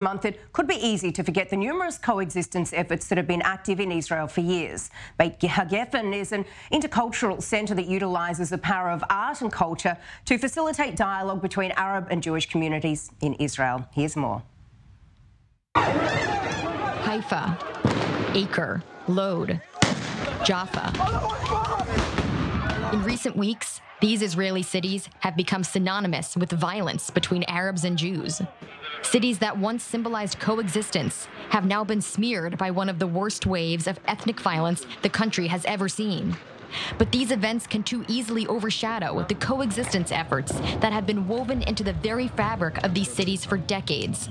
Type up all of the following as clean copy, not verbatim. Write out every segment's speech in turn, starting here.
Month, it could be easy to forget the numerous coexistence efforts that have been active in Israel for years. Beit Hagefen is an intercultural centre that utilises the power of art and culture to facilitate dialogue between Arab and Jewish communities in Israel. Here's more. Haifa, Acre, Lod, Jaffa. In recent weeks, these Israeli cities have become synonymous with violence between Arabs and Jews. Cities that once symbolized coexistence have now been smeared by one of the worst waves of ethnic violence the country has ever seen. But these events can too easily overshadow the coexistence efforts that have been woven into the very fabric of these cities for decades.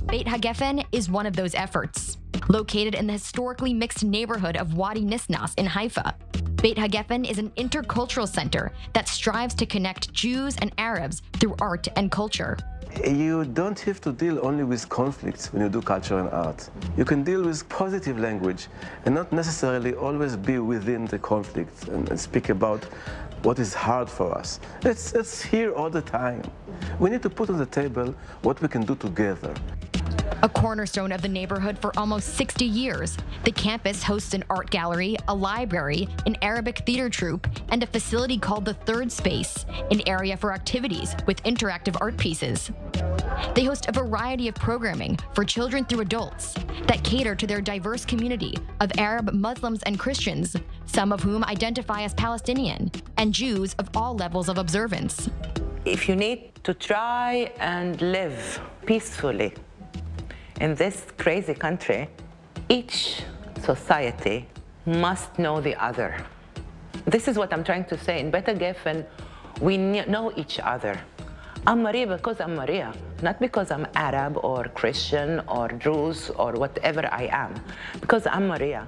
Beit Hagefen is one of those efforts. Located in the historically mixed neighborhood of Wadi Nisnas in Haifa, Beit Hagefen is an intercultural center that strives to connect Jews and Arabs through art and culture. You don't have to deal only with conflicts when you do culture and art. You can deal with positive language and not necessarily always be within the conflict and speak about what is hard for us. It's here all the time. We need to put on the table what we can do together. A cornerstone of the neighborhood for almost 60 years, the campus hosts an art gallery, a library, an Arabic theater troupe, and a facility called the Third Space, an area for activities with interactive art pieces. They host a variety of programming for children through adults that cater to their diverse community of Arab, Muslims, and Christians, some of whom identify as Palestinian, and Jews of all levels of observance. If you need to try and live peacefully in this crazy country, each society must know the other. This is what I'm trying to say. In Beit Hagefen, we know each other. I'm Maria because I'm Maria, not because I'm Arab or Christian or Druze or whatever I am, because I'm Maria.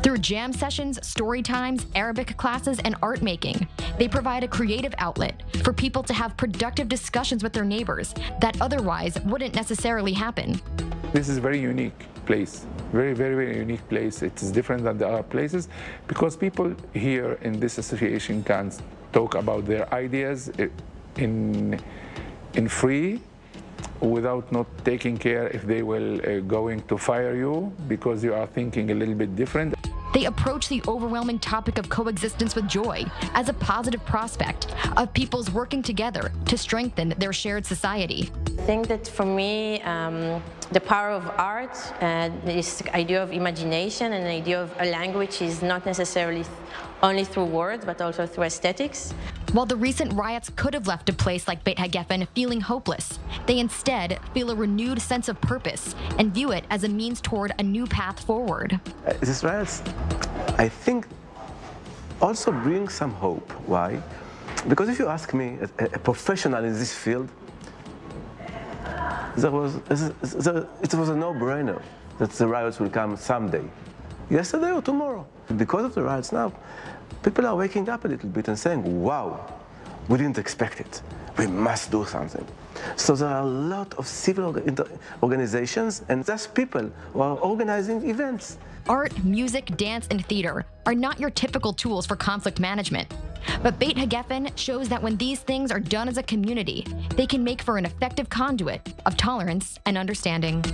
Through jam sessions, story times, Arabic classes, and art making, they provide a creative outlet for people to have productive discussions with their neighbors that otherwise wouldn't necessarily happen. This is a very unique place, very, very, very unique place. It is different than the other places because people here in this association can talk about their ideas in free, without not taking care if they will going to fire you because you are thinking a little bit different. They approach the overwhelming topic of coexistence with joy as a positive prospect of people's working together to strengthen their shared society. I think that for me, the power of art, this idea of imagination and the idea of a language is not necessarily only through words, but also through aesthetics. While the recent riots could have left a place like Beit Hagefen feeling hopeless, they instead feel a renewed sense of purpose and view it as a means toward a new path forward. These riots, I think, also bring some hope. Why? Because if you ask me, a professional in this field, it was a no-brainer that the riots will come someday, yesterday or tomorrow. Because of the riots now, people are waking up a little bit and saying, wow, we didn't expect it. We must do something. So there are a lot of civil organizations and just people who are organizing events. Art, music, dance, and theater are not your typical tools for conflict management. But Beit Hagefen shows that when these things are done as a community, they can make for an effective conduit of tolerance and understanding.